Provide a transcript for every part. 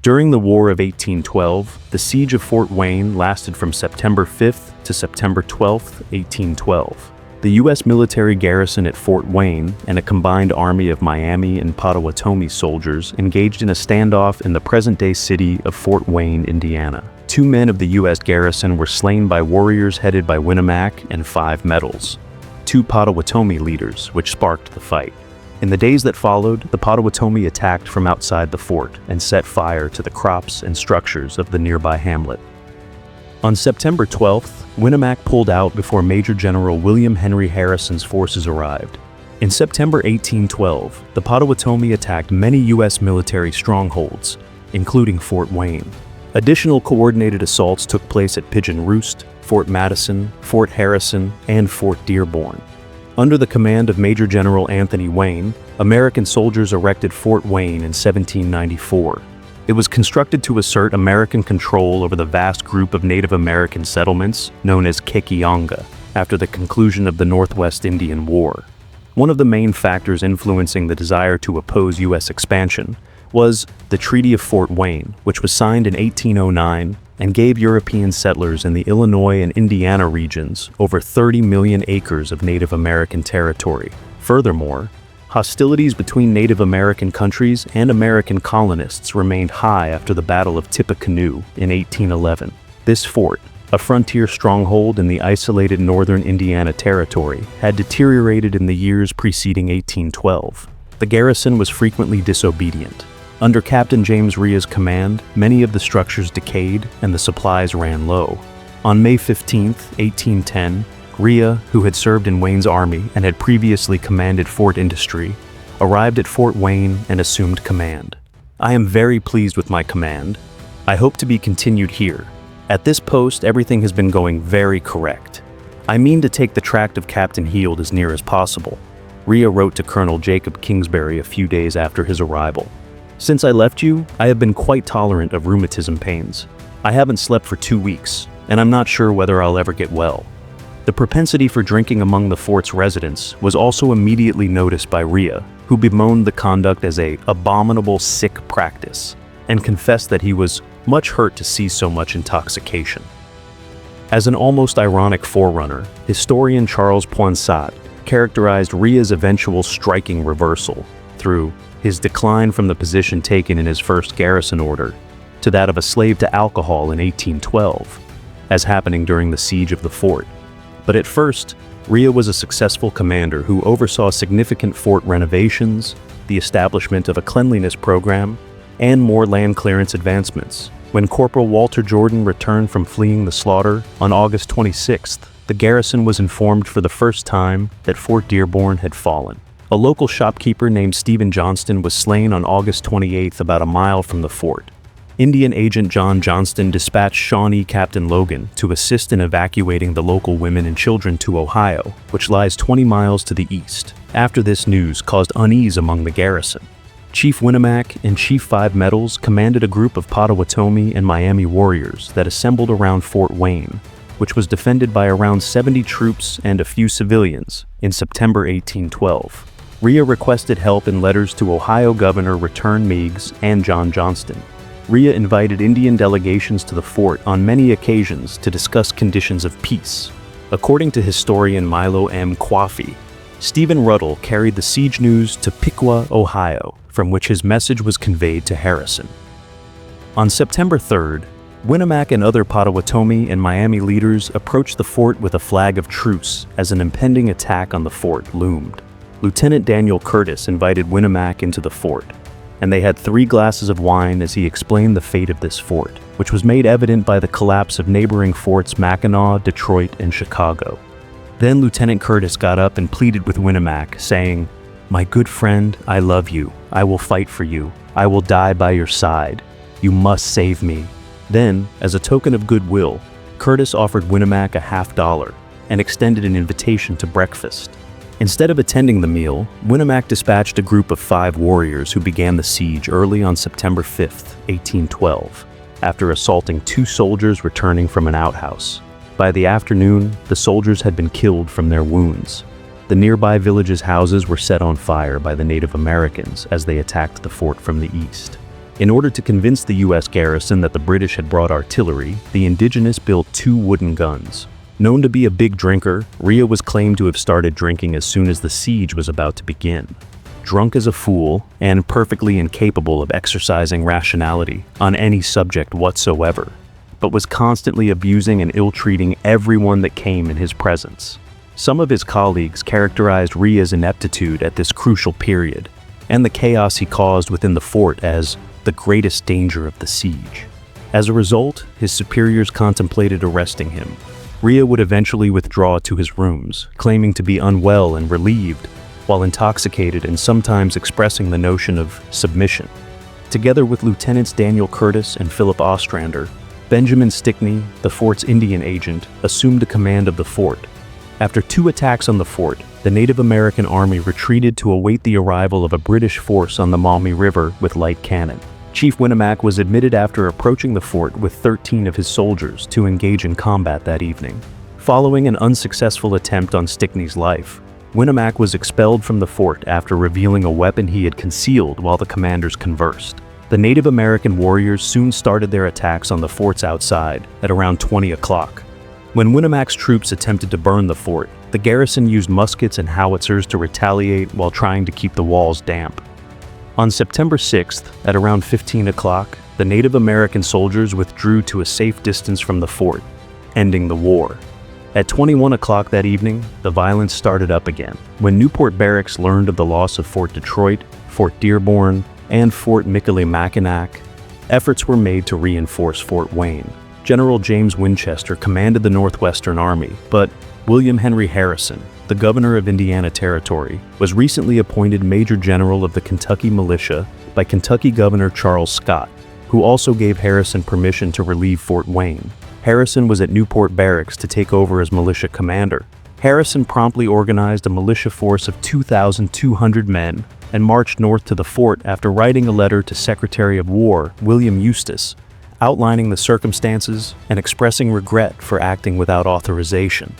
During the War of 1812, the siege of Fort Wayne lasted from September 5th to September 12th, 1812. The U.S. military garrison at Fort Wayne and a combined army of Miami and Potawatomi soldiers engaged in a standoff in the present-day city of Fort Wayne, Indiana. 2 men of the U.S. garrison were slain by warriors headed by Winnemac and 5 medals. 2 Potawatomi leaders, which sparked the fight. In the days that followed, the Potawatomi attacked from outside the fort and set fire to the crops and structures of the nearby hamlet. On September 12th, Winnemac pulled out before Major General William Henry Harrison's forces arrived. In September 1812, the Potawatomi attacked many U.S. military strongholds, including Fort Wayne. Additional coordinated assaults took place at Pigeon Roost, Fort Madison, Fort Harrison, and Fort Dearborn. Under the command of Major General Anthony Wayne, American soldiers erected Fort Wayne in 1794. It was constructed to assert American control over the vast group of Native American settlements known as Kekionga after the conclusion of the Northwest Indian War. One of the main factors influencing the desire to oppose U.S. expansion was the Treaty of Fort Wayne, which was signed in 1809 and gave European settlers in the Illinois and Indiana regions over 30 million acres of Native American territory. Furthermore, hostilities between Native American countries and American colonists remained high after the Battle of Tippecanoe in 1811. This fort, a frontier stronghold in the isolated northern Indiana territory, had deteriorated in the years preceding 1812. The garrison was frequently disobedient. Under Captain James Rhea's command, many of the structures decayed and the supplies ran low. On May 15, 1810, Rhea, who had served in Wayne's army and had previously commanded Fort Industry, arrived at Fort Wayne and assumed command. "I am very pleased with my command. I hope to be continued here. At this post, everything has been going very correct. I mean to take the tract of Captain Heald as near as possible," Rhea wrote to Colonel Jacob Kingsbury a few days after his arrival. "Since I left you, I have been quite tolerant of rheumatism pains. I haven't slept for 2 weeks, and I'm not sure whether I'll ever get well." The propensity for drinking among the fort's residents was also immediately noticed by Rhea, who bemoaned the conduct as an abominable sick practice, and confessed that he was much hurt to see so much intoxication. As an almost ironic forerunner, historian Charles Poinsot characterized Rhea's eventual striking reversal through his decline from the position taken in his first garrison order to that of a slave to alcohol in 1812, as happening during the siege of the fort. But at first, Rhea was a successful commander who oversaw significant fort renovations, the establishment of a cleanliness program, and more land clearance advancements. When Corporal Walter Jordan returned from fleeing the slaughter on August 26th, the garrison was informed for the first time that Fort Dearborn had fallen. A local shopkeeper named Stephen Johnston was slain on August 28th about a mile from the fort. Indian agent John Johnston dispatched Shawnee Captain Logan to assist in evacuating the local women and children to Ohio, which lies 20 miles to the east. After this news caused unease among the garrison. Chief Winnemac and Chief 5 Medals commanded a group of Potawatomi and Miami warriors that assembled around Fort Wayne, which was defended by around 70 troops and a few civilians, in September 1812. Rhea requested help in letters to Ohio Governor Return Meigs and John Johnston. Rhea invited Indian delegations to the fort on many occasions to discuss conditions of peace. According to historian Milo M. Coffey, Stephen Ruddle carried the siege news to Piqua, Ohio, from which his message was conveyed to Harrison. On September 3rd, Winnemac and other Potawatomi and Miami leaders approached the fort with a flag of truce as an impending attack on the fort loomed. Lieutenant Daniel Curtis invited Winnemac into the fort, and they had 3 glasses of wine as he explained the fate of this fort, which was made evident by the collapse of neighboring forts Mackinac, Detroit, and Chicago. Then Lieutenant Curtis got up and pleaded with Winnemac, saying, "My good friend, I love you. I will fight for you. I will die by your side. You must save me." Then, as a token of goodwill, Curtis offered Winnemac a $50 and extended an invitation to breakfast. Instead of attending the meal, Winnemac dispatched a group of 5 warriors who began the siege early on September 5th, 1812, after assaulting 2 soldiers returning from an outhouse. By the afternoon, the soldiers had been killed from their wounds. The nearby village's houses were set on fire by the Native Americans as they attacked the fort from the east. In order to convince the U.S. garrison that the British had brought artillery, the indigenous built 2 wooden guns. Known to be a big drinker, Rhea was claimed to have started drinking as soon as the siege was about to begin. Drunk as a fool, and perfectly incapable of exercising rationality on any subject whatsoever, but was constantly abusing and ill-treating everyone that came in his presence. Some of his colleagues characterized Rhea's ineptitude at this crucial period, and the chaos he caused within the fort as the greatest danger of the siege. As a result, his superiors contemplated arresting him. Rhea would eventually withdraw to his rooms, claiming to be unwell and relieved, while intoxicated and sometimes expressing the notion of submission. Together with Lieutenants Daniel Curtis and Philip Ostrander, Benjamin Stickney, the fort's Indian agent, assumed the command of the fort. After 2 attacks on the fort, the Native American army retreated to await the arrival of a British force on the Maumee River with light cannon. Chief Winnemac was admitted after approaching the fort with 13 of his soldiers to engage in combat that evening. Following an unsuccessful attempt on Stickney's life, Winnemac was expelled from the fort after revealing a weapon he had concealed while the commanders conversed. The Native American warriors soon started their attacks on the fort's outside at around 20 o'clock. When Winnemac's troops attempted to burn the fort, the garrison used muskets and howitzers to retaliate while trying to keep the walls damp. On September 6th, at around 15 o'clock, the Native American soldiers withdrew to a safe distance from the fort, ending the war. At 21 o'clock that evening, the violence started up again. When Newport Barracks learned of the loss of Fort Detroit, Fort Dearborn, and Fort Michilimackinac, efforts were made to reinforce Fort Wayne. General James Winchester commanded the Northwestern Army, but William Henry Harrison, the governor of Indiana Territory, was recently appointed Major General of the Kentucky Militia by Kentucky Governor Charles Scott, who also gave Harrison permission to relieve Fort Wayne. Harrison was at Newport Barracks to take over as militia commander. Harrison promptly organized a militia force of 2,200 men and marched north to the fort after writing a letter to Secretary of War William Eustis, outlining the circumstances and expressing regret for acting without authorization.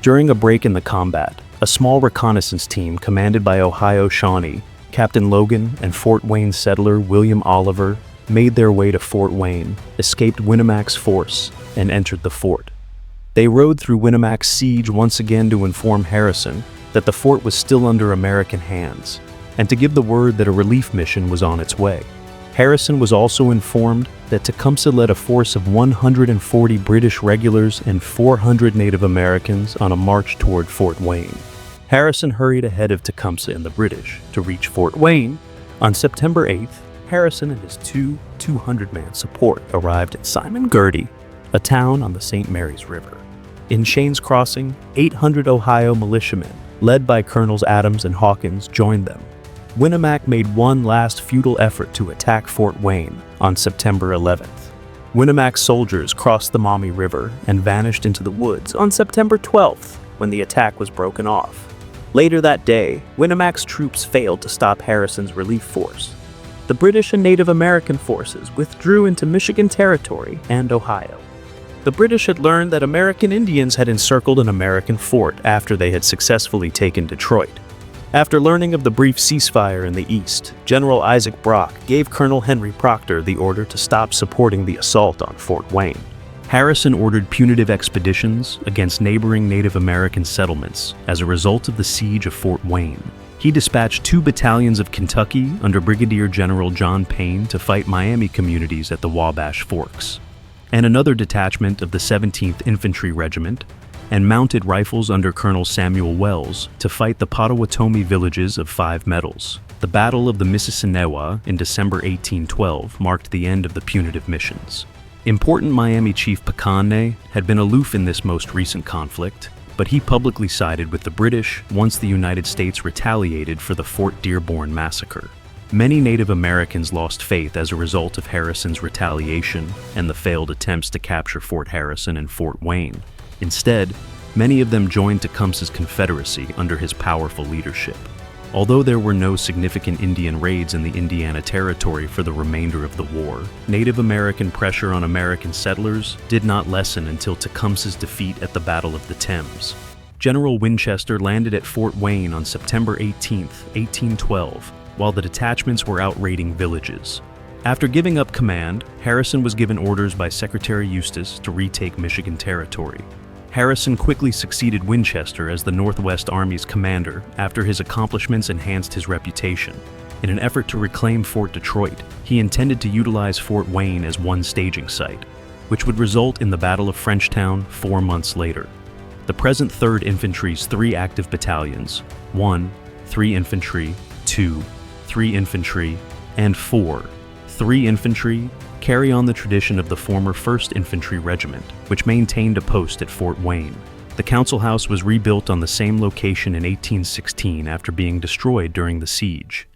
During a break in the combat, a small reconnaissance team commanded by Ohio Shawnee, Captain Logan, and Fort Wayne settler William Oliver made their way to Fort Wayne, escaped Winnemac's force, and entered the fort. They rode through Winnemac's siege once again to inform Harrison that the fort was still under American hands, and to give the word that a relief mission was on its way. Harrison was also informed that Tecumseh led a force of 140 British regulars and 400 Native Americans on a march toward Fort Wayne. Harrison hurried ahead of Tecumseh and the British to reach Fort Wayne. On September 8th, Harrison and his 200-man support arrived at Simon Girty, a town on the St. Mary's River. In Shane's Crossing, 800 Ohio militiamen, led by Colonels Adams and Hawkins, joined them. Winnemac made one last futile effort to attack Fort Wayne on September 11th. Winnemac's soldiers crossed the Maumee River and vanished into the woods on September 12th when the attack was broken off. Later that day, Winnemac's troops failed to stop Harrison's relief force. The British and Native American forces withdrew into Michigan Territory and Ohio. The British had learned that American Indians had encircled an American fort after they had successfully taken Detroit. After learning of the brief ceasefire in the east, General Isaac Brock gave Colonel Henry Proctor the order to stop supporting the assault on Fort Wayne. Harrison ordered punitive expeditions against neighboring Native American settlements as a result of the siege of Fort Wayne. He dispatched 2 battalions of Kentucky under Brigadier General John Payne to fight Miami communities at the Wabash Forks, and another detachment of the 17th Infantry Regiment and mounted rifles under Colonel Samuel Wells to fight the Potawatomi villages of 5 Medals. The Battle of the Mississinewa in December 1812 marked the end of the punitive missions. Important Miami chief Picanne had been aloof in this most recent conflict, but he publicly sided with the British once the United States retaliated for the Fort Dearborn massacre. Many Native Americans lost faith as a result of Harrison's retaliation and the failed attempts to capture Fort Harrison and Fort Wayne. Instead, many of them joined Tecumseh's Confederacy under his powerful leadership. Although there were no significant Indian raids in the Indiana Territory for the remainder of the war, Native American pressure on American settlers did not lessen until Tecumseh's defeat at the Battle of the Thames. General Winchester landed at Fort Wayne on September 18, 1812, while the detachments were out raiding villages. After giving up command, Harrison was given orders by Secretary Eustis to retake Michigan Territory. Harrison quickly succeeded Winchester as the Northwest Army's commander after his accomplishments enhanced his reputation. In an effort to reclaim Fort Detroit, he intended to utilize Fort Wayne as one staging site, which would result in the Battle of Frenchtown 4 months later. The present 3rd Infantry's 3 active battalions, 1, 3 Infantry, 2, 3 Infantry, and 4, 3 Infantry, carry on the tradition of the former 1st Infantry Regiment, which maintained a post at Fort Wayne. The council house was rebuilt on the same location in 1816 after being destroyed during the siege.